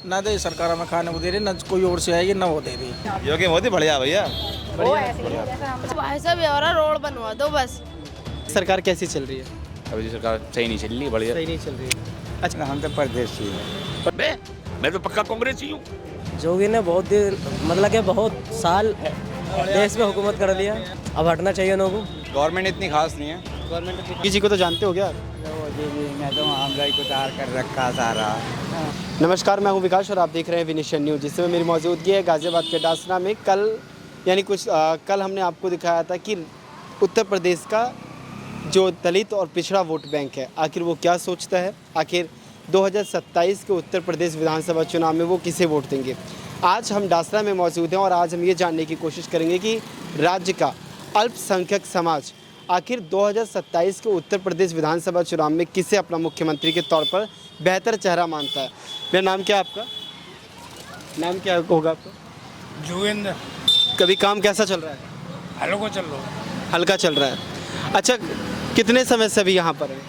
ना दे सरकार हमें खाने को दे रही, ना कोई और से आएगी ना वो दे रही। योगी मोदी बढ़िया भैया। ऐसा भी हो रहा, रोड बनवा दो बस। सरकार कैसी चल रही है? अभी जी सरकार सही नहीं चल रही, बढ़िया। सही नहीं चल रही है। अच्छा, हम तो परदेसी हैं। मैं तो पक्का कांग्रेसी हूँ। जोगी ने बहुत दिन मतलब कि बहुत साल देश में हुकूमत कर लिया, अब हटना चाहिए लोगों को। गवर्नमेंट इतनी खास नहीं है। गवर्नमेंट किसी को तो जानते हो क्या? मैं तो आमदाई को तार कर रखा सारा। नमस्कार, मैं हूं विकास और आप देख रहे हैं विनिशन न्यूज़, जिसमें मेरी मौजूदगी है गाज़ियाबाद के डासना में। कल हमने आपको दिखाया था कि उत्तर प्रदेश का जो दलित और पिछड़ा वोट बैंक है, आखिर वो क्या सोचता है, आखिर 2027 के उत्तर प्रदेश विधानसभा चुनाव में वो किसे वोट देंगे। आज हम डासना में मौजूद हैं और आज हम ये जानने की कोशिश करेंगे कि राज्य का अल्पसंख्यक समाज आखिर 2027 के उत्तर प्रदेश विधानसभा चुनाव में किसे अपना मुख्यमंत्री के तौर पर बेहतर चेहरा मानता है। मेरा नाम क्या है आपका? नाम क्या होगा आपका? जोगेंद्र। कभी काम कैसा चल रहा है? हेलो को चल लो। हल्का चल रहा है। अच्छा, कितने समय से अभी यहाँ पर हैं?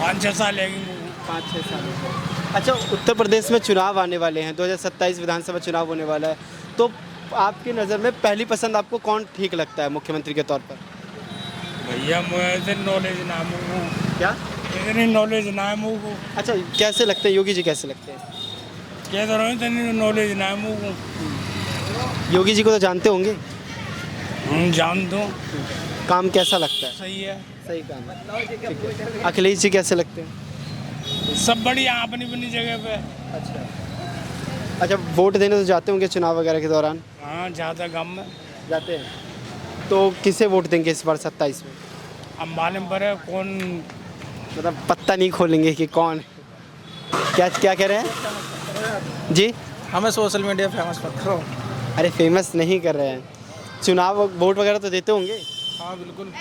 5-6 साल है। 5-6 साल। अच्छा, उत्तर प्रदेश में चुनाव आने वाले हैं, 2027 विधानसभा चुनाव होने वाला है, तो आपकी नज़र में पहली पसंद आपको कौन ठीक लगता है मुख्यमंत्री के तौर पर? भैया मुझे नॉलेज ना मुझको। क्या? इतनी नॉलेज ना है मुझको। अच्छा, कैसे लगते हैं योगी जी, कैसे लगते हैं? कह तो रहा हूँ इतनी नॉलेज ना है मुझको। योगी जी को तो जानते होंगे, जान दो। काम कैसा लगता है? सही है। सही काम है, ठीक है। अखिलेश जी कैसे लगते हैं? सब बढ़िया अपनी अपनी जगह पे। अच्छा, वोट देने तो जाते होंगे चुनाव वगैरह के दौरान? हाँ, ज़्यादा गम में जाते हैं। तो किसे वोट देंगे इस बार 27 में? अब मालूम पड़े कौन। मतलब पत्ता नहीं खोलेंगे कि कौन? क्या क्या कह रहे हैं जी? हमें सोशल मीडिया फेमस मत करो। अरे फेमस नहीं कर रहे हैं, चुनाव वोट वगैरह तो देते होंगे। हाँ बिल्कुल।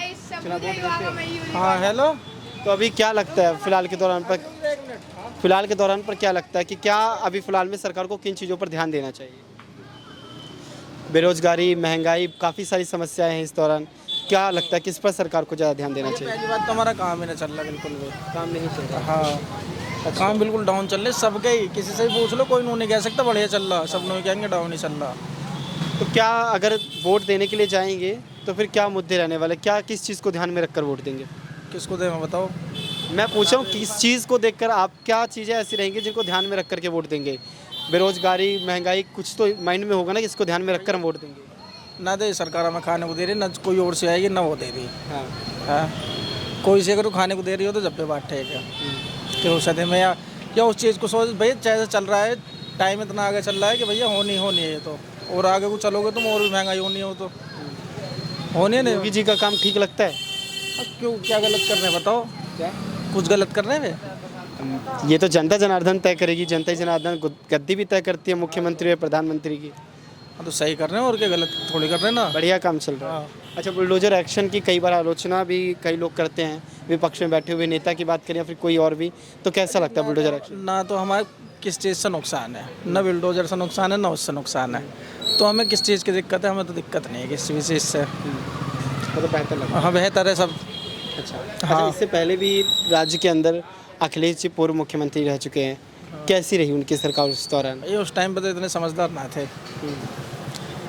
हाँ हेलो। तो अभी क्या लगता है फिलहाल के दौरान पर क्या लगता है कि क्या अभी फ़िलहाल में सरकार को किन चीज़ों पर ध्यान देना चाहिए? बेरोजगारी, महंगाई, काफ़ी सारी समस्याएं हैं इस दौरान, क्या लगता है किस पर सरकार को ज़्यादा ध्यान देना चाहिए? पहली बात तो हमारा काम ही नहीं चल रहा, बिल्कुल भी काम नहीं चल रहा। हाँ काम बिल्कुल डाउन चल रहे सबके ही। किसी से भी पूछ लो, कोई नहीं कह सकता बढ़िया चल रहा, सब लोग कहेंगे डाउन ही चल रहा। तो क्या अगर वोट देने के लिए जाएंगे तो फिर क्या मुद्दे रहने वाले, क्या किस चीज़ को ध्यान में रखकर वोट देंगे? किसको दे मैं बताओ। मैं पूछ रहा हूँ किस चीज़ को देखकर आप, क्या चीज़ें ऐसी रहेंगी जिनको ध्यान में रख कर के वोट देंगे? बेरोजगारी, महंगाई, कुछ तो माइंड में होगा ना कि इसको ध्यान में रखकर हम वोट देंगे। ना दे सरकार हमें खाने को दे रही, ना कोई और से आएगी ना वो दे रही। हाँ, हाँ कोई से अगर वो खाने को दे रही हो तो जब पे बात ठीक है कि उस सदे में या उस चीज़ को सोच भैया जैसे चल रहा है, टाइम इतना आगे चल रहा है कि भैया होनी है ये तो, और आगे को चलोगे तुम और भी महंगाई होनी हो तो होनी है नहीं। योगी जी का काम ठीक लगता है? अब क्यों, क्या गलत कर रहे हैं बताओ? क्या कुछ गलत कर रहे हैं? ये तो जनता जनार्दन तय करेगी, जनता जनार्दन गद्दी भी तय करती है मुख्यमंत्री और प्रधानमंत्री की। तो सही कर रहे हैं और क्या गलत थोड़ी कर रहे हैं ना। बढ़िया काम चल रहा है। हाँ। अच्छा, बुलडोजर एक्शन की कई बार आलोचना भी कई लोग करते हैं, विपक्ष में बैठे हुए नेता की बात करें या फिर कोई और भी, तो कैसा लगता है बुलडोजर एक्शन? ना तो हमारे किस चीज़ से नुकसान है, ना बिल्डोजर से नुकसान है ना उससे नुकसान है, तो हमें किस चीज़ की दिक्कत है? हमें तो दिक्कत नहीं है किसी भी चीज़ से। मतलब बेहतर लगा। हाँ बेहतर है सब। अच्छा, हाँ। इससे पहले भी राज्य के अंदर अखिलेश जी पूर्व मुख्यमंत्री रह चुके हैं, कैसी रही उनकी सरकार उस दौरान? ये उस टाइम पर तो इतने समझदार ना थे,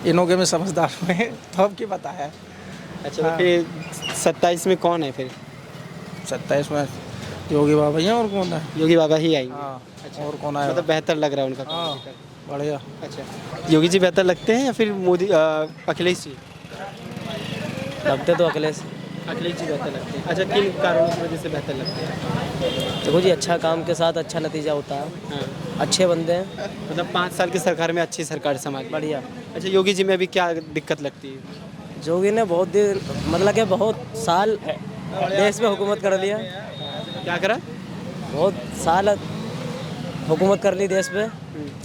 इनों में समझदार हुए तो अब की पता है। अच्छा, हाँ। तो फिर 27 में कौन है फिर? 27 में योगी बाबा ही हैं, और कौन है? योगी बाबा ही आएंगे। हाँ और कौन आया? मतलब बेहतर लग रहा है उनका काम हाँ अभी तक। बढ़िया। अच्छा, योगी जी बेहतर लगते हैं या फिर मोदी अखिलेश जी? लगते तो अखिलेश। अखिलेश जी बेहतर लगते हैं। अच्छा, किन कारणों की वजह से बेहतर लगते हैं? देखो जी, अच्छा काम के साथ अच्छा नतीजा होता है, हाँ, अच्छे बंदे हैं, मतलब 5 साल की सरकार में अच्छी सरकार संभाली। बढ़िया। अच्छा, योगी जी में अभी क्या दिक्कत लगती है? जोगी ने बहुत दिन मतलब कि बहुत साल देश में हुकूमत कर लिया, क्या करा? बहुत साल हुकूमत कर ली देश पे,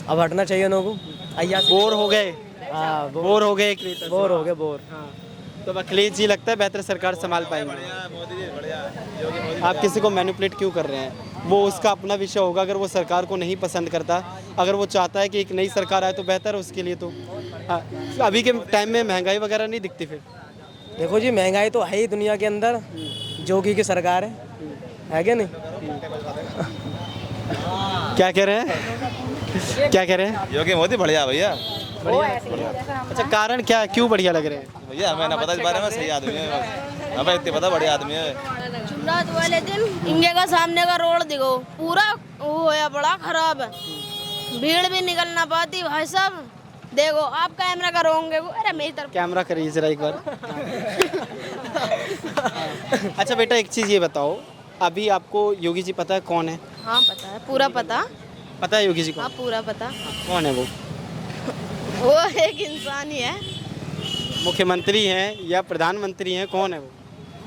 अब हटना चाहिए लोगों को। बोर हो गए, हाँ, बोर हो गए एक नेता से। बोर हो गए, बोर। हाँ, तो अब अखिलेश जी लगता है बेहतर सरकार संभाल पाएंगे। आप किसी को मैनिपुलेट क्यों कर रहे हैं? वो उसका अपना विषय होगा, अगर वो सरकार को नहीं पसंद करता, अगर वो चाहता है कि एक नई सरकार आए तो बेहतर है उसके लिए। तो हाँ, अभी के टाइम में महंगाई वगैरह नहीं दिखती फिर? देखो जी, महंगाई तो है ही दुनिया के अंदर, जोगी की सरकार है क्या नहीं? क्या कह रहे हैं, क्या कह रहे हैं? योगी मोदी बढ़िया भैया। अच्छा, कारण क्या, क्यों बढ़िया लग रहे हैं? भैया हमें ना पता इस बारे में, सही आदमी है बस। हमें इतने पता बढ़िया आदमी है। चुनाव वाले दिन इंडिया का सामने का रोड देखो पूरा वो होया बड़ा खराब है, भीड़ भी निकल ना पाती भाई साहब। देखो आप कैमरा करोगे वो, अरे मेरी तरफ कैमरा करिए जरा एक बार। अच्छा बेटा, एक चीज़ ये बताओ, अभी आपको योगी जी पता है कौन है? हाँ पता है, पूरा पता। पता है योगी जी हाँ कौन? पूरा पता। कौन है वो? वो एक इंसान ही है। मुख्यमंत्री हैं या प्रधानमंत्री हैं, कौन है वो?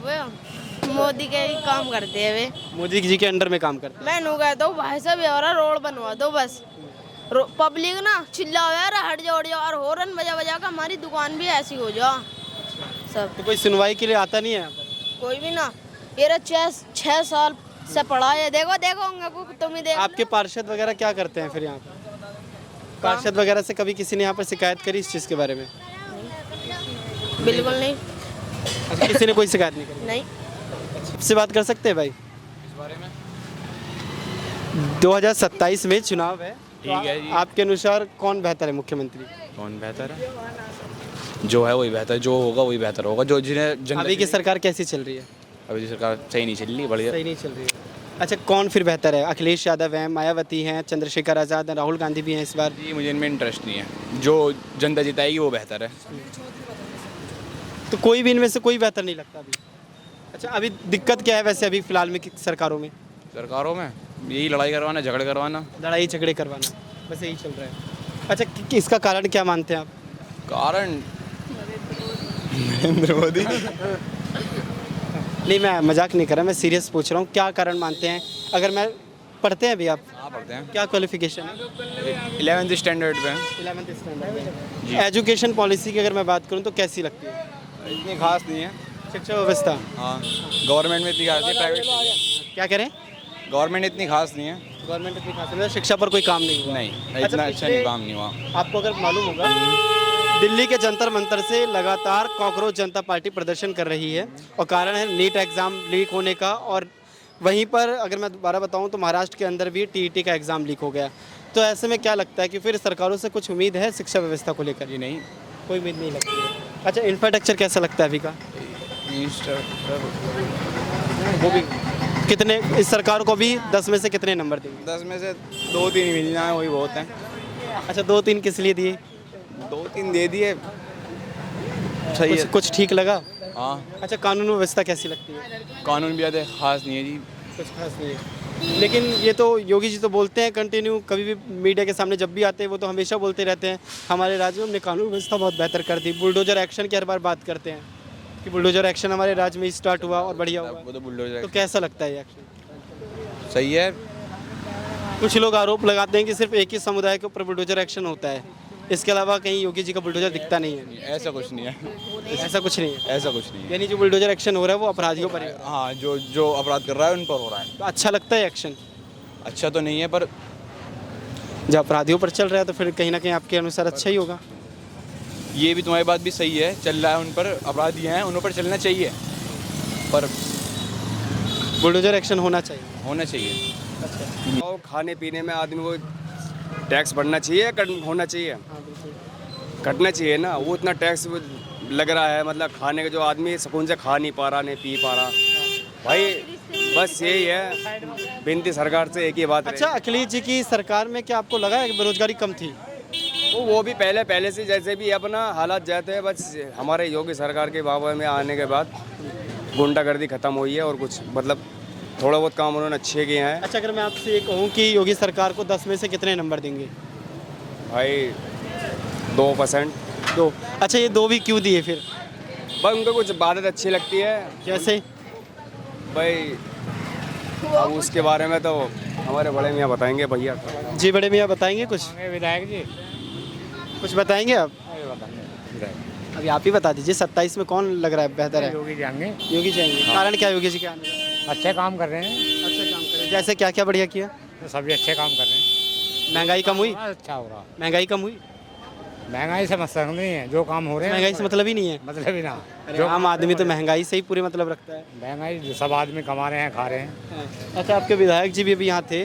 वो मोदी के ही काम करते हैं वे। मोदी जी के अंडर में काम करते हैं। मैं नू कहता हूँ भाई साहब यार रोड बनवा दो बस। पब्लिक ना चिल्ला यार हट जाओ और हॉर्न बजा बजा कर हमारी दुकान भी ऐसी हो जाओ सब। तो कोई सुनवाई के लिए आता नहीं है यहाँ पर? कोई भी ना, ये 6 साल से पढ़ा है। देखो देखो तुम ही देखो। आपके पार्षद वगैरह क्या करते हैं फिर यहाँ पर? पार्षद वगैरह से कभी किसी ने यहाँ पर शिकायत करी इस चीज़ के बारे में? बिल्कुल नहीं। अच्छा, किसी ने कोई शिकायत नहीं करी? नहीं। आपसे बात कर सकते हैं भाई? 2027 में चुनाव है, ठीक है जी। आपके अनुसार कौन बेहतर है मुख्यमंत्री? कौन बेहतर है? जो है वही बेहतर, जो होगा वही बेहतर होगा। जो जिन्हें अभी की सरकार कैसी चल रही है? अभी की सरकार सही नहीं चल रही, बढ़िया। सही नहीं चल रही है। अच्छा, कौन फिर बेहतर है? अखिलेश यादव हैं, मायावती हैं, चंद्रशेखर आज़ाद हैं, राहुल गांधी भी हैं इस बार। जी मुझे इनमें इंटरेस्ट नहीं है। जो जनता जिताएगी वो बेहतर है। तो कोई भी इनमें से कोई बेहतर नहीं लगता अभी? अच्छा, अभी दिक्कत क्या है वैसे अभी फिलहाल में सरकारों में? सरकारों में यही लड़ाई करवाना, झगड़े करवाना। लड़ाई झगड़े करवाना, बस यही चल रहा है। अच्छा, इसका कारण क्या मानते हैं आप? कारण नरेंद्र मोदी। नहीं, मैं मजाक नहीं कर रहा, मैं सीरियस पूछ रहा हूँ, क्या कारण मानते हैं? अगर मैं पढ़ते हैं अभी आप? हाँ पढ़ते हैं, क्या क्वालिफिकेशन है? 11th स्टैंडर्ड पे। 11th स्टैंडर्ड में। एजुकेशन पॉलिसी की अगर मैं बात करूँ तो कैसी लगती है? इतनी खास नहीं है। शिक्षा व्यवस्था? हाँ, गवर्नमेंट में इतनी खास नहीं, प्राइवेट क्या करें? गवर्नमेंट इतनी खास नहीं है। गवर्नमेंट इतनी खास नहीं है, शिक्षा पर कोई काम नहीं हुआ? नहीं, अच्छा, इतना अच्छा पिछले- नहीं काम नहीं हुआ। आपको अगर मालूम होगा, दिल्ली के जंतर मंतर से लगातार कॉकरोच जनता पार्टी प्रदर्शन कर रही है और कारण है नीट एग्ज़ाम लीक होने का। और वहीं पर अगर मैं दोबारा बताऊं तो महाराष्ट्र के अंदर भी टीईटी का एग्ज़ाम लीक हो गया। तो ऐसे में क्या लगता है कि फिर सरकारों से कुछ उम्मीद है शिक्षा व्यवस्था को लेकर? जी नहीं। कोई उम्मीद नहीं लगती है। अच्छा, इंफ्रास्ट्रक्चर कैसा लगता है अभी का? वो भी कितने, इस सरकार को भी 10 में से कितने नंबर देंगे? 10 में से 2-3 मिल जाए वही बहुत है। अच्छा, 2-3 किस लिए दिए? 2-3 दे दिए, सही है। कुछ ठीक लगा? हाँ, अच्छा, कानून व्यवस्था कैसी लगती है? कानून भी ज़्यादा खास नहीं है जी। कुछ खास नहीं है, लेकिन ये तो योगी जी तो बोलते हैं कंटिन्यू, कभी भी मीडिया के सामने जब भी आते हैं वो तो हमेशा बोलते रहते हैं हमारे राज्य में हमने कानून व्यवस्था बहुत बेहतर कर दी। बुलडोजर एक्शन की हर बार बात करते हैं कि बुलडोजर एक्शन हमारे राज्य में स्टार्ट हुआ और बढ़िया हुआ। वो तो बुलडोजर तो कैसा लगता है ये एक्शन? सही है। कुछ लोग आरोप लगाते हैं कि सिर्फ एक ही समुदाय के ऊपर बुलडोजर एक्शन होता है, इसके अलावा कहीं योगी जी का बुलडोजर दिखता नहीं है। ऐसा कुछ नहीं है। ऐसा कुछ नहीं है, ऐसा कुछ नहीं है। यानी जो बुलडोजर एक्शन हो रहा है वो अपराधियों पर ही हो रहा है। हाँ, जो जो अपराध कर रहा है उन पर हो रहा है। तो अच्छा लगता है एक्शन? अच्छा तो नहीं है, पर जब अपराधियों पर चल रहा है तो फिर कहीं ना कहीं आपके अनुसार अच्छा ही होगा। ये भी तुम्हारी बात भी सही है, चल रहा है उन पर, अपराधी हैं उन पर चलना चाहिए, पर बुलडोजर एक्शन होना चाहिए। होना चाहिए। और खाने पीने में आदमी को टैक्स बढ़ना चाहिए, होना चाहिए, कटना चाहिए ना। वो इतना टैक्स लग रहा है, मतलब खाने का जो आदमी सुकून से खा नहीं पा रहा, नहीं पी पा रहा भाई। बस यही है विनती सरकार से, एक ही बात अच्छा, अखिलेश जी की सरकार में क्या आपको लगा है कि बेरोजगारी कम थी? वो भी पहले से जैसे भी अपना हालात जाते हैं। बस हमारे योगी सरकार के बाबा में आने के बाद गुंडागर्दी खत्म हुई है और कुछ मतलब थोड़ा बहुत काम उन्होंने अच्छे किए हैं। अच्छा, अगर मैं आपसे ये कहूँ कि योगी सरकार को 10 में से कितने नंबर देंगे? भाई 2%। 2। अच्छा, ये 2 भी क्यों दिए फिर? बस उनको कुछ बातें अच्छी लगती है। कैसे? भाई अब उसके बारे में तो हमारे बड़े मियाँ बताएंगे भैया। जी, बड़े मियाँ बताएंगे कुछ? विधायक जी कुछ बताएंगे आप? अभी आप ही बता दीजिए, 27 में कौन लग रहा है बेहतर है? योगी जाएंगे, योगी जाएंगे। कारण क्या योगी जी के आने का? अच्छे काम कर रहे हैं, अच्छा काम करें, जैसे क्या क्या बढ़िया किया? तो सभी अच्छे काम कर रहे हैं, महंगाई कम हुई? अच्छा हो रहा। महंगाई कम हुई? महंगाई से मतलब नहीं है, जो काम हो रहे हैं महंगाई से मतलब ही नहीं है। मतलब ही ना। जो आम आदमी तो महंगाई से ही पूरे मतलब रखता है। महंगाई सब आदमी कमा रहे हैं, खा रहे हैं। अच्छा, आपके विधायक जी भी अभी यहाँ थे,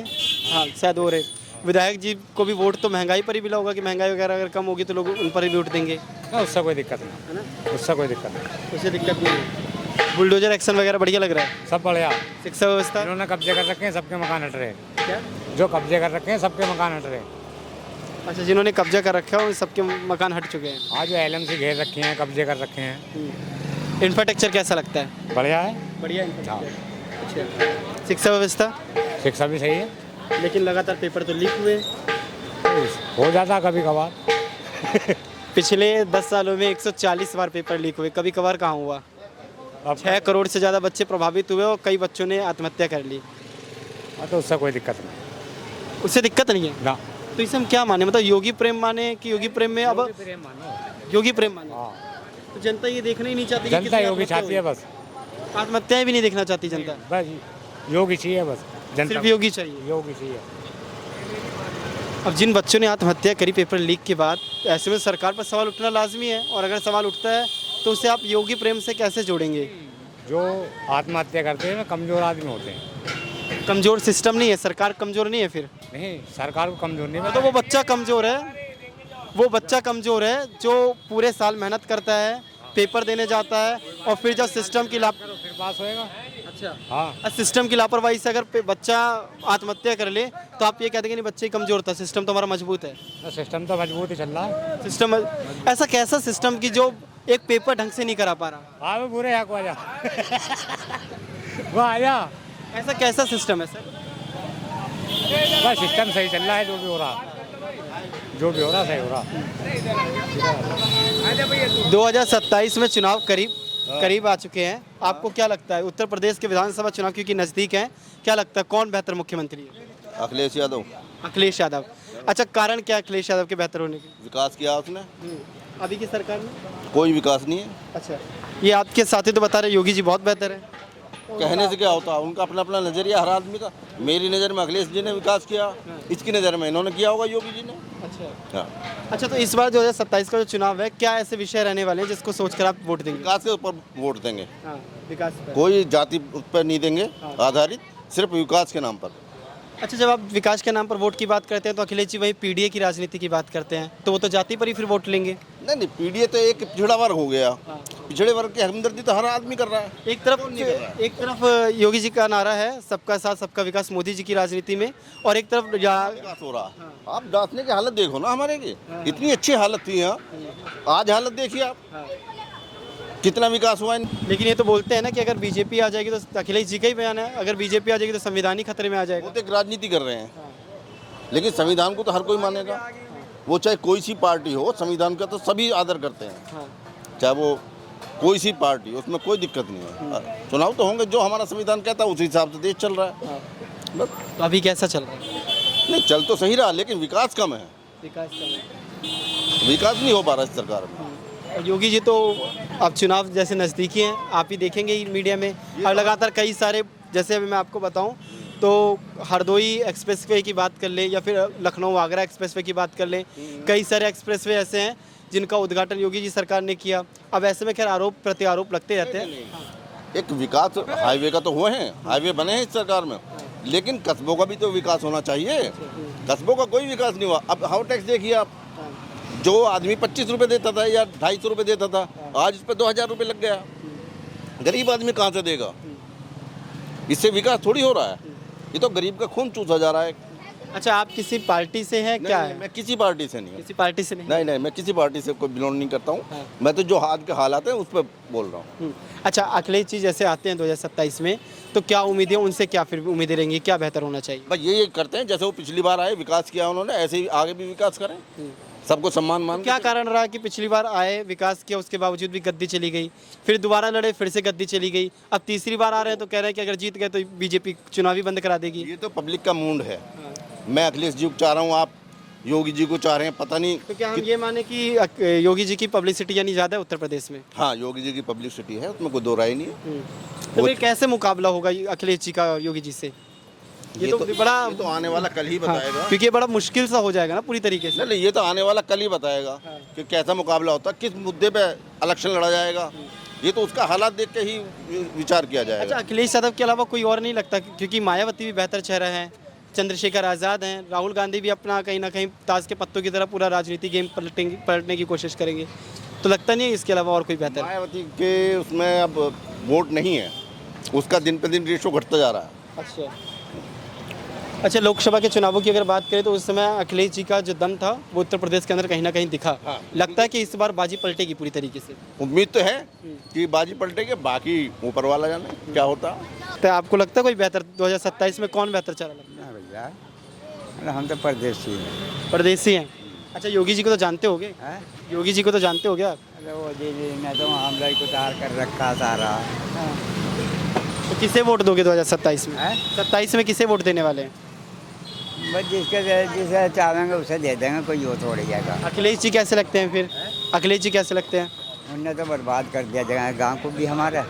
हाँ शायद हो रहे, विधायक जी को भी वोट तो महंगाई पर ही मिला होगा कि महंगाई वगैरह अगर कम होगी तो लोग उन पर ही वोट देंगे। ना, उससे कोई दिक्कत नहीं, उससे कोई दिक्कत नहीं, उससे दिक्कत नहीं है। बुलडोजर एक्शन वगैरह बढ़िया लग रहा है। सब बढ़िया। शिक्षा व्यवस्था इन्होंने कब्जे कर रखे हैं, सबके मकान हट रहे। क्या? जो कब्जे कर रखे हैं सबके मकान हट रहे। अच्छा, जिन्होंने कब्जा कर रखा है उन सबके मकान हट चुके हैं। आज जो LMC घेर रखे हैं, कब्जे कर रखे हैं। इंफ्रास्ट्रक्चर कैसा लगता है? बढ़िया है। बढ़िया इंफ्रास्ट्रक्चर। अच्छा, शिक्षा व्यवस्था? शिक्षा भी सही है, लेकिन लगातार पेपर तो लीक हुए। हो जाता कभी कभार। पिछले 10 सालों में 140 बार पेपर लीक हुए, कभी कभार कहाँ हुआ। अब 6 करोड़ से ज़्यादा बच्चे प्रभावित हुए और कई बच्चों ने आत्महत्या कर ली। तो उससे कोई दिक्कत नहीं। उससे दिक्कत नहीं है ना, तो इसे हम क्या माने, मतलब योगी प्रेम माने कि योगी प्रेम में अब प्रेम मानो। योगी प्रेम माने? हाँ, तो जनता ये देखना ही नहीं चाहती कि जनता कितनी योगी आत्महत्या चाहती है, हुई। बस आत्महत्याएं भी नहीं देखना चाहती जनता, बस योगी चाहिए, बस जनता सिर्फ योगी चाहिए। योगी चाहिए। अब जिन बच्चों ने आत्महत्या करी पेपर लीक के बाद, ऐसे में सरकार पर सवाल उठना लाजमी है, और अगर सवाल उठता है तो उसे आप योगी प्रेम से कैसे जोड़ेंगे? जो आत्महत्या करते हैं वे कमज़ोर आदमी होते हैं। कमज़ोर सिस्टम नहीं है, सरकार कमज़ोर नहीं है फिर? नहीं, सरकार को कमज़ोर नहीं तो वो बच्चा कमज़ोर है, वो बच्चा कमज़ोर है जो पूरे साल मेहनत करता है, पेपर देने जाता है, और फिर जब सिस्टम की फिर पास होएगा। अच्छा, हाँ, सिस्टम की लापरवाही से अगर बच्चा आत्महत्या कर ले तो आप ये कहते हैं कि नहीं, बच्चे ही कमज़ोर था, सिस्टम तो हमारा मजबूत है। तो सिस्टम तो मजबूत ही चल रहा है। सिस्टम ऐसा कैसा सिस्टम की जो एक पेपर ढंग से नहीं करा पा रहा? हाँ, वो बुरे हक वाला। वो आया, ऐसा कैसा सिस्टम है सर? बस सिस्टम सही चल रहा है, जो भी हो रहा, जो भी हो रहा सही हो रहा। 2027 में चुनाव करीब आ चुके हैं, आपको क्या लगता है उत्तर प्रदेश के विधानसभा चुनाव क्योंकि नज़दीक हैं, क्या लगता है कौन बेहतर मुख्यमंत्री है? अखिलेश यादव। अखिलेश यादव। अच्छा, कारण क्या है अखिलेश यादव के बेहतर होने की? विकास किया उसने, अभी की सरकार में कोई विकास नहीं है। अच्छा, ये आपके साथी तो बता रहे योगी जी बहुत बेहतर है। कहने से क्या होता है, उनका अपना अपना नज़रिया हर आदमी का। मेरी नज़र में अखिलेश जी ने विकास किया, इसकी नज़र में इन्होंने किया होगा योगी जी ने। अच्छा, हाँ, अच्छा, तो इस बार 2027 का जो चुनाव है, क्या ऐसे विषय रहने वाले हैं जिसको सोचकर आप वोट देंगे? विकास के ऊपर वोट देंगे, हाँ, विकास पर। कोई जाति उस पर नहीं देंगे आधारित, सिर्फ विकास के नाम पर। अच्छा, जब आप विकास के नाम पर वोट की बात करते हैं तो अखिलेश जी वही पीडीए की राजनीति की बात करते हैं, तो वो तो जाति पर ही फिर वोट लेंगे। नहीं, पीडीए तो एक पिछड़ा वर्ग हो गया। पिछड़े वर्ग की हमदर्दी तो हर आदमी कर रहा है। एक तरफ योगी जी का नारा है सबका साथ सबका विकास मोदी जी की राजनीति में, और एक तरफ विकास हो रहा है। आप दासने की हालत देखो ना हमारे की, इतनी अच्छी हालत थी यहाँ, आज हालत देखिए आप, कितना विकास हुआ है। लेकिन ये तो बोलते हैं ना कि अगर बीजेपी आ जाएगी तो, अखिलेश जी का ही बयान है, अगर बीजेपी आ जाएगी तो संविधान ही खतरे में आ जाएगा। वो तो एक राजनीति कर रहे हैं, लेकिन संविधान को तो हर कोई मानेगा, वो चाहे कोई सी पार्टी हो, संविधान का तो सभी आदर करते हैं, चाहे वो कोई सी पार्टी, उसमें कोई दिक्कत नहीं है। चुनाव तो होंगे, जो हमारा संविधान कहता है उस हिसाब से देश चल रहा है। बस। तो अभी कैसा चल रहा है? नहीं, चल तो सही रहा, लेकिन विकास कम है, विकास नहीं हो पा रहा इस सरकार में। और योगी जी तो अब चुनाव जैसे नज़दीकी हैं, आप ही देखेंगे ही मीडिया में, और लगातार कई सारे, जैसे अभी मैं आपको बताऊं तो हरदोई एक्सप्रेसवे की बात कर ले या फिर लखनऊ आगरा एक्सप्रेसवे की बात कर ले, कई सारे एक्सप्रेसवे ऐसे हैं जिनका उद्घाटन योगी जी सरकार ने किया। अब ऐसे में खैर आरोप प्रत्यारोप लगते रहते हैं। एक विकास हाईवे का तो हुए हैं, हाईवे बने हैं इस सरकार में, लेकिन कस्बों का भी तो विकास होना चाहिए। कस्बों का कोई विकास नहीं हुआ। अब हाउस टैक्स देखिए आप, जो आदमी 25 रुपये देता था या 250 रुपये देता था, आज इस पर 2000 रुपये लग गया। गरीब आदमी कहाँ से देगा? इससे विकास थोड़ी हो रहा है, ये तो गरीब का खून चूसा जा रहा है। अच्छा, आप किसी पार्टी से हैं क्या? नहीं, मैं किसी पार्टी से नहीं हूँ। किसी पार्टी से नहीं? नहीं, मैं किसी पार्टी से कोई बिलोंग नहीं करता हूँ। मैं तो जो आज के हालात हैं उस पर बोल रहा हूँ। अच्छा, अखिलेश जी जैसे आते हैं 2027 में, तो क्या उम्मीदें, उनसे क्या फिर उम्मीदें रहेंगी, क्या बेहतर होना चाहिए? बस यही करते हैं, जैसे वो पिछली बार आए, विकास किया उन्होंने, ऐसे ही आगे भी विकास करें, सबको सम्मान मान। क्या कारण रहा कि पिछली बार आए, विकास किया, उसके बावजूद भी गद्दी चली गई, फिर दोबारा लड़े, फिर से गद्दी चली गई, अब तीसरी बार आ रहे हैं तो कह रहे हैं कि अगर जीत गए तो बीजेपी चुनाव ही बंद करा देगी? ये तो पब्लिक का मूड है। मैं अखिलेश जी को चाह रहा हूँ, आप योगी जी को चाह रहे हैं, पता नहीं। तो क्या हम ये माने कि योगी जी की पब्लिसिटी यानी ज़्यादा है उत्तर प्रदेश में? हाँ, योगी जी की पब्लिसिटी है, उसमें कोई दो राय नहीं है। तो फिर कैसे मुकाबला होगा अखिलेश जी का योगी जी से? ये तो बड़ा ये तो आने वाला कल ही बताएगा। क्योंकि ये बड़ा मुश्किल सा हो जाएगा ना पूरी तरीके से। नहीं, ये तो आने वाला कल ही बताएगा कि कैसा मुकाबला होता है, किस मुद्दे पे इलेक्शन लड़ा जाएगा। ये तो उसका हालात देख के ही विचार किया अच्छा, जाएगा। अखिलेश यादव के अलावा कोई और नहीं लगता? क्योंकि मायावती भी बेहतर चेहरा है, चंद्रशेखर आज़ाद हैं, राहुल गांधी भी अपना कहीं ना कहीं ताश के पत्तों की तरह पूरा राजनीति गेम पलटने की कोशिश करेंगे, तो लगता नहीं है इसके अलावा और कोई बेहतर? मायावती के उसमें अब वोट नहीं है, उसका दिन पे दिन रेशो घटता जा रहा है। अच्छा, लोकसभा के चुनावों की अगर बात करें तो उस समय अखिलेश जी का जो दम था वो उत्तर प्रदेश के अंदर कहीं ना कहीं दिखा। लगता है कि इस बार बाजी पलटेगी पूरी तरीके से? उम्मीद तो है कि बाजी पलटेगी, बाकी ऊपर वाला जाने क्या होता। तो आपको लगता है कोई बेहतर 2027 में कौन बेहतर चेहरा लगता है? भैया हम तो परदेसी हैं। परदेसी हैं। अच्छा, योगी जी को तो जानते होगे? योगी जी को तो जानते होगे आप? अरे वो दीदी ने तो हमला को उतार कर रखा सारा। तो किसे वोट दोगे 2027 में? 27 में किसे वोट देने वाले हैं? बस जिसे चाहेंगे उसे दे देंगे, कोई वो थोड़ी जाएगा। अखिलेश जी कैसे लगते हैं फिर? अखिलेश जी कैसे लगते हैं? उनने तो बर्बाद कर दिया जगह गांव को भी हमारा।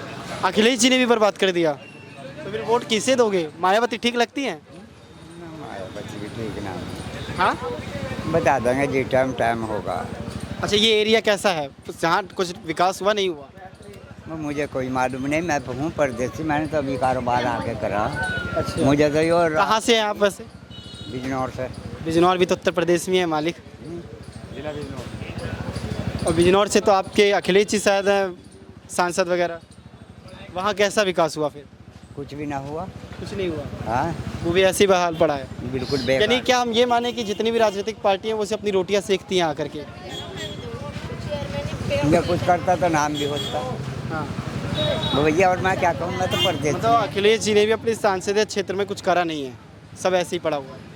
अखिलेश जी ने भी बर्बाद कर दिया, तो फिर वोट किसे दोगे? मायावती ठीक लगती हैं? बच्ची भी ठीक ना, हाँ, बता देंगे जी टाइम होगा। अच्छा, ये एरिया कैसा है जहाँ कुछ विकास हुआ नहीं हुआ? वो मुझे कोई मालूम नहीं, मैं हूँ परदेसी, मैंने तो अभी कारोबार आके करा। अच्छा, मुझे तो यो कहाँ से हैं आप वैसे? बिजनौर से। बिजनौर भी तो उत्तर प्रदेश में है मालिक। और बिजनौर से तो आपके अखिलेश जी शायद हैं सांसद वगैरह, वहाँ कैसा विकास हुआ फिर? कुछ भी ना हुआ। कुछ नहीं हुआ? हाँ, वो भी ऐसे ही बहाल पड़ा है। बिल्कुल यानी बेकार। क्या हम ये माने कि जितनी भी राजनीतिक पार्टियां वो से अपनी रोटियां सेकती हैं आकर के? मैं कुछ करता तो नाम भी होता। हाँ, वो भैया और मैं क्या कहूँ, मैं तो परदेसी। मतलब अखिलेश जी ने भी अपने सांसदीय क्षेत्र में कुछ करा नहीं है, सब ऐसे ही पड़ा हुआ है।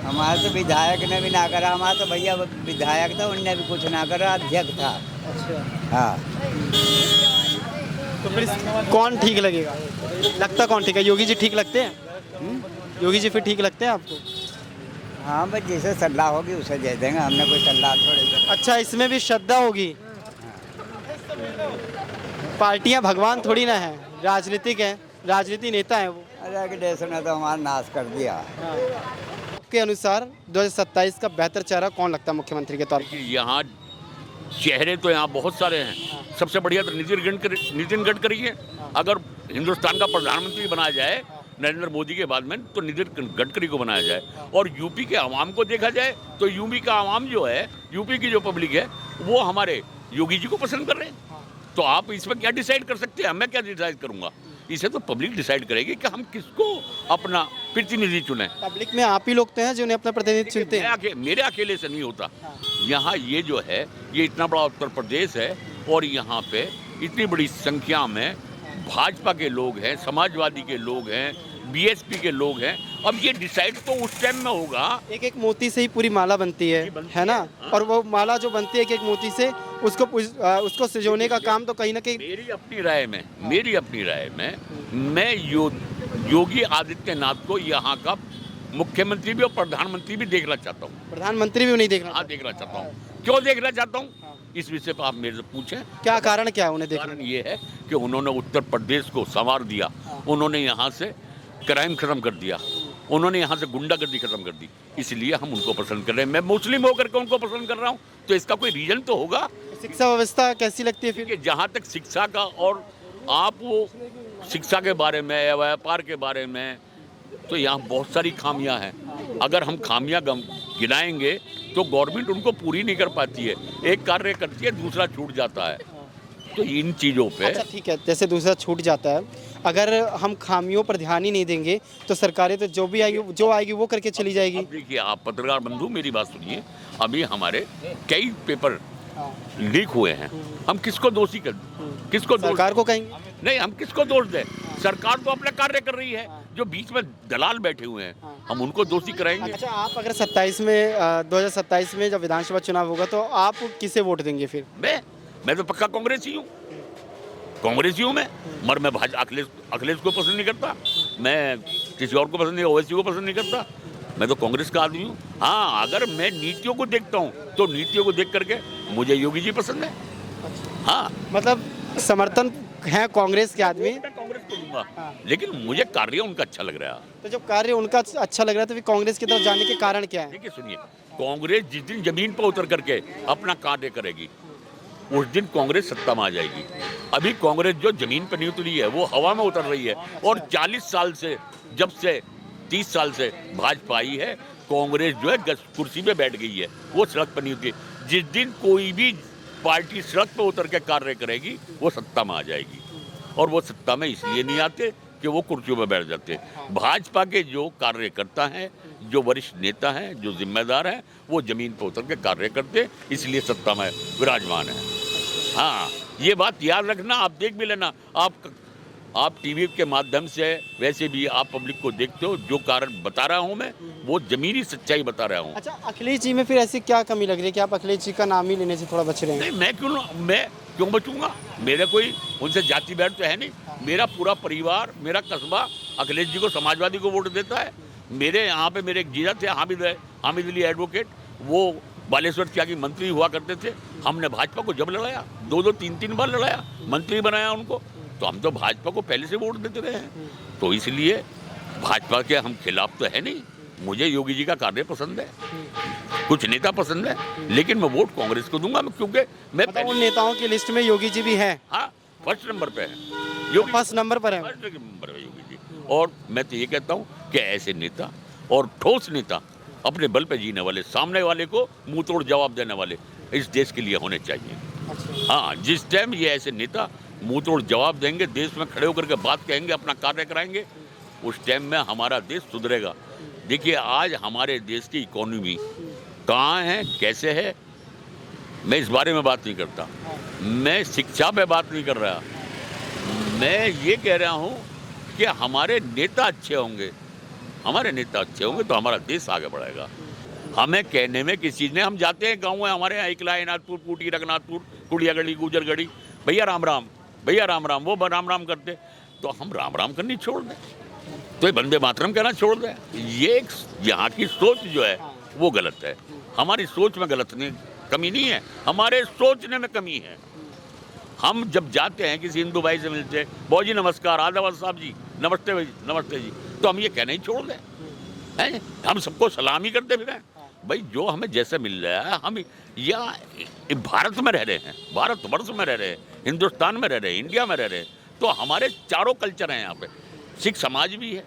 हमारे तो विधायक ने भी ना करा, हमारा तो भैया विधायक था, उनने भी कुछ ना करा, अध्यक्ष था। अच्छा, हाँ, तो फिर कौन ठीक लगेगा? लगता कौन ठीक है? योगी जी ठीक लगते हैं? योगी जी फिर ठीक लगते हैं आपको? हाँ, बस जैसे सलाह होगी उसे दे देंगे, हमने कोई सलाह थोड़ी। अच्छा, इसमें भी श्रद्धा होगी? पार्टियां भगवान थोड़ी ना है, राजनीतिक है, राजनीति नेता है वो। अरे देश ने तो हमारा नाश कर दिया। के अनुसार 2027 का बेहतर चेहरा कौन लगता है मुख्यमंत्री के तौर पर? यहाँ चेहरे तो यहाँ बहुत सारे हैं। सबसे बढ़िया तो नितिन गडकरी है। अगर हिंदुस्तान का प्रधानमंत्री बनाया जाए नरेंद्र मोदी के बाद में, तो नितिन गडकरी को बनाया जाए। और यूपी के आवाम को देखा जाए तो यूपी का आवाम जो है, यूपी की जो पब्लिक है, वो हमारे योगी जी को पसंद कर रहे हैं। तो आप इसमें क्या डिसाइड कर सकते हैं? मैं क्या डिसाइड करूँगा? इसे तो पब्लिक डिसाइड करेगी कि हम किसको अपना प्रतिनिधि चुने। पब्लिक में आप ही लोग तो हैं जो उन्हें अपना प्रतिनिधि चुनते हैं। मेरे अकेले से नहीं होता। यहाँ ये जो है, ये इतना बड़ा उत्तर प्रदेश है और यहाँ पे इतनी बड़ी संख्या में भाजपा के लोग हैं, समाजवादी के लोग हैं, बीएसपी के लोग हैं। अब ये डिसाइड तो उस टाइम में होगा। एक एक मोती से ही पूरी माला बनती है ना? और वो माला जो बनती है एक एक मोती से, उसको सजोने का काम तो कहीं ना कहीं। मेरी अपनी राय में मैं योगी आदित्यनाथ को यहाँ का मुख्यमंत्री भी और प्रधानमंत्री भी देखना चाहता हूँ। प्रधानमंत्री भी नहीं देखना? हाँ, देखना चाहता हूँ। क्यों देखना चाहता हूँ? इस विषय पर आप मेरे से पूछें। क्या कारण क्या है उन्हें देखने? कारण ये है कि उन्होंने उत्तर प्रदेश को संवार दिया। उन्होंने यहाँ से क्राइम खत्म कर दिया, उन्होंने यहाँ से गुंडागर्दी खत्म कर दी, इसलिए हम उनको पसंद कर रहे हैं। मैं मुस्लिम होकर के उनको पसंद कर रहा हूँ, तो इसका कोई रीजन तो होगा। शिक्षा व्यवस्था कैसी लगती है फिर? जहाँ तक शिक्षा का, और आप वो शिक्षा के बारे में या व्यापार के बारे में, तो यहाँ बहुत सारी खामियां हैं। अगर हम खामियां गिनाएंगे तो गवर्नमेंट उनको पूरी नहीं कर पाती है। एक कार्य करती है, दूसरा छूट जाता है। तो इन चीज़ों पे अच्छा, ठीक है, जैसे दूसरा छूट जाता है, अगर हम खामियों पर ध्यान ही नहीं देंगे तो सरकारें तो जो आएगी वो करके चली जाएगी। देखिए, आप पत्रकार बंधु मेरी बात सुनिए। अभी हमारे कई पेपर लीक हुए हैं। हम किसको दोषी कर, किसको सरकार को कहेंगे? नहीं, हम किसको दोष दें? सरकार तो अपना कार्य कर रही है। जो बीच में दलाल बैठे हुए हैं, हम उनको दोषी कराएंगे। अच्छा, आप अगर 2027 में जब विधानसभा चुनाव होगा तो आप किसे वोट देंगे फिर? मैं तो पक्का कांग्रेसी हूँ मैं। मगर मैं अखिलेश को पसंद नहीं करता, मैं किसी और को पसंद नहीं, ओवैसी को पसंद नहीं करता। मैं तो कांग्रेस का आदमी हूँ। हाँ, अगर मैं नीतियों को देखता हूँ तो नीतियों को देख करके मुझे योगी जी पसंद है। हाँ, मतलब समर्थन हैं कांग्रेस के आदमी, मैं कांग्रेस को दूंगा, लेकिन मुझे कार्य उनका अच्छा लग रहा है। तो जब कार्य उनका अच्छा लग रहा है तो फिर कांग्रेस की तरफ जाने के कारण क्या है? देखिए सुनिए, कांग्रेस जिस दिन जमीन पर उतर करके अपना कार्य करेगी उस दिन कांग्रेस सत्ता में आ जाएगी। अभी कांग्रेस जो जमीन पर नहीं उतरी है वो हवा में उतर रही है, और 40 साल से, जब से 30 साल से भाजपा आई है, कांग्रेस जो है कुर्सी पे बैठ गई है, वो सड़क पर नहीं उतरी। जिस दिन कोई भी पार्टी सड़क पर उतर के कार्य करेगी वो सत्ता में आ जाएगी, और वो सत्ता में इसलिए नहीं आते कि वो कुर्सियों पर बैठ जाते। भाजपा के जो कार्यकर्ता हैं, जो वरिष्ठ नेता हैं, जो जिम्मेदार हैं, वो जमीन पर उतर के कार्य करते, इसलिए सत्ता में विराजमान है। हाँ, ये बात याद रखना, आप देख भी लेना। आप टीवी के माध्यम से वैसे भी आप पब्लिक को देखते हो, जो कारण बता रहा हूँ मैं वो जमीनी सच्चाई बता रहा हूँ। अच्छा, अखिलेश जी में फिर ऐसी क्या कमी लग रही है कि आप अखिलेश जी का नाम ही लेने से थोड़ा बच रहे हैं? नहीं, मैं क्यों बचूंगा? मेरा कोई उनसे जाति बैठ तो है नहीं। मेरा पूरा परिवार, मेरा कस्बा अखिलेश जी को, समाजवादी को वोट देता है। मेरे यहाँ पे मेरे एक जीजा थे, हामिद अली एडवोकेट, वो बालेश्वर क्या की मंत्री हुआ करते थे। हमने भाजपा को जब लड़ाया, 2-2, 3-3 बार लड़ाया, मंत्री बनाया उनको, तो हम तो भाजपा को पहले से वोट देते रहे हैं। तो इसलिए भाजपा के हम खिलाफ तो है नहीं। मुझे योगी जी का कार्य पसंद है, कुछ नेता पसंद है, लेकिन मैं वोट कांग्रेस को दूंगा, क्योंकि मैं उन नेताओं की लिस्ट में योगी जी भी हैं? हाँ, फर्स्ट नंबर पे है योगी, फर्स्ट नंबर पर है, फर्स्ट नंबर पे योगी जी। और मैं तो ये कहता हूँ कि ऐसे नेता और ठोस नेता, अपने बल पे जीने वाले, सामने वाले को मुंह तोड़ जवाब देने वाले इस देश के लिए होने चाहिए। हाँ, जिस टाइम ये ऐसे नेता मुंह तोड़ जवाब देंगे, देश में खड़े होकर के बात कहेंगे, अपना कार्य कराएंगे, उस टाइम में हमारा देश सुधरेगा। देखिए, आज हमारे देश की इकोनॉमी कहाँ है, कैसे है, मैं इस बारे में बात नहीं करता। मैं शिक्षा पे बात नहीं कर रहा। मैं ये कह रहा हूँ कि हमारे नेता अच्छे होंगे, हमारे नेता अच्छे होंगे तो हमारा देश आगे बढ़ेगा। हमें कहने में किस चीज़ ने, हम जाते हैं गाँव में, हमारे यहाँ इकला, नाथपुर, पूटी, रघुनाथपुर, कुड़िया गली, गुजर गली, भैया राम राम, भैया राम राम, वो राम राम करते, तो हम राम राम करनी छोड़ दें, तो ये वंदे मातरम कहना छोड़ दें। ये यहाँ की सोच जो है वो गलत है। हमारी सोच में गलत नहीं, कमी नहीं है, हमारे सोचने में कमी है। हम जब जाते हैं किसी हिंदू भाई से मिलते, बहुत जी नमस्कार, आदाब साहब जी, नमस्ते भाई, नमस्ते जी, तो हम ये कहना ही छोड़ दें हैं? हम सबको सलामी करते फिरें? भाई, जो हमें जैसे मिल रहा है, हम या भारत में रह रहे हैं, भारतवर्ष में रह रहे हैं, हिंदुस्तान में रह रहे हैं, इंडिया में रह रहे हैं, तो हमारे चारों कल्चर हैं यहाँ पे। सिख समाज भी है,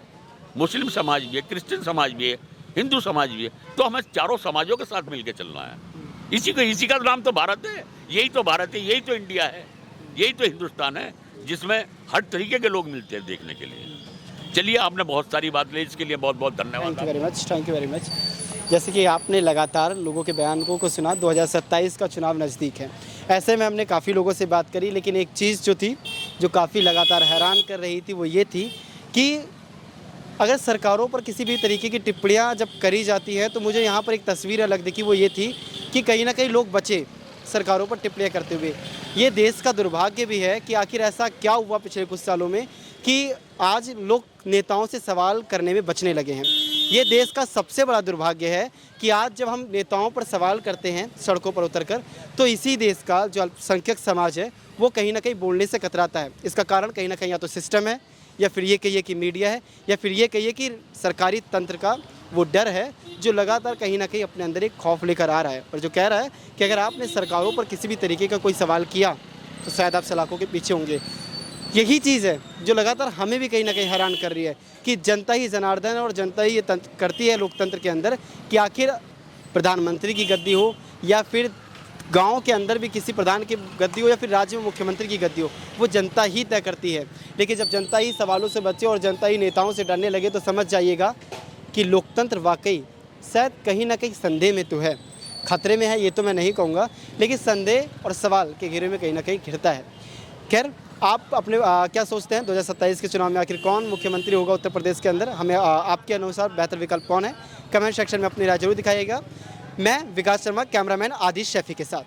मुस्लिम समाज भी है, क्रिश्चियन समाज भी है, हिंदू समाज भी है, तो हमें चारों समाजों के साथ मिलकर चलना है। इसी का नाम तो भारत है, यही तो भारत है, यही तो इंडिया है, यही तो हिंदुस्तान है, जिसमें हर तरीके के लोग मिलते हैं देखने के लिए। चलिए, आपने बहुत सारी बात ली, इसके लिए बहुत बहुत धन्यवाद। Thank you very much. जैसे कि आपने लगातार लोगों के बयानों को सुना, 2027 का चुनाव नज़दीक है, ऐसे में हमने काफ़ी लोगों से बात करी, लेकिन एक चीज़ जो थी, जो काफ़ी लगातार हैरान कर रही थी, वो ये थी कि अगर सरकारों पर किसी भी तरीके की टिप्पणियाँ जब करी जाती है, तो मुझे यहाँ पर एक तस्वीर अलग दिखी, वो ये थी कि कहीं ना कहीं लोग बचे सरकारों पर टिप्पणियाँ करते हुए। ये देश का दुर्भाग्य भी है कि आखिर ऐसा क्या हुआ पिछले कुछ सालों में कि आज लोग नेताओं से सवाल करने में बचने लगे हैं। ये देश का सबसे बड़ा दुर्भाग्य है कि आज जब हम नेताओं पर सवाल करते हैं सड़कों पर उतरकर, तो इसी देश का जो अल्पसंख्यक समाज है वो कहीं ना कहीं बोलने से कतराता है। इसका कारण कहीं ना कहीं या तो सिस्टम है, या फिर ये कहिए कि मीडिया है, या फिर ये कहिए कि सरकारी तंत्र का वो डर है जो लगातार कहीं ना कहीं अपने अंदर एक खौफ लेकर आ रहा है, और जो कह रहा है कि अगर आपने सरकारों पर किसी भी तरीके का कोई सवाल किया तो शायद आप सलाखों के पीछे होंगे। यही चीज़ है जो लगातार हमें भी कहीं ना कहीं हैरान कर रही है कि जनता ही जनार्दन है, और जनता ही ये करती है लोकतंत्र के अंदर कि आखिर प्रधानमंत्री की गद्दी हो, या फिर गांव के अंदर भी किसी प्रधान की गद्दी हो, या फिर राज्य में मुख्यमंत्री की गद्दी हो, वो जनता ही तय करती है। लेकिन जब जनता ही सवालों से बचे और जनता ही नेताओं से डरने लगे, तो समझ जाइएगा कि लोकतंत्र वाकई शायद कहीं ना कहीं संदेह में तो है, खतरे में है, ये तो मैं नहीं कहूँगा, लेकिन संदेह और सवाल के घेरे में कहीं ना कहीं घिरता है। खैर, आप अपने क्या सोचते हैं 2027 के चुनाव में आखिर कौन मुख्यमंत्री होगा उत्तर प्रदेश के अंदर? हमें आपके अनुसार बेहतर विकल्प कौन है? कमेंट सेक्शन में अपनी राय जरूर दिखाइएगा। मैं विकास शर्मा, कैमरामैन आदिश शैफी के साथ।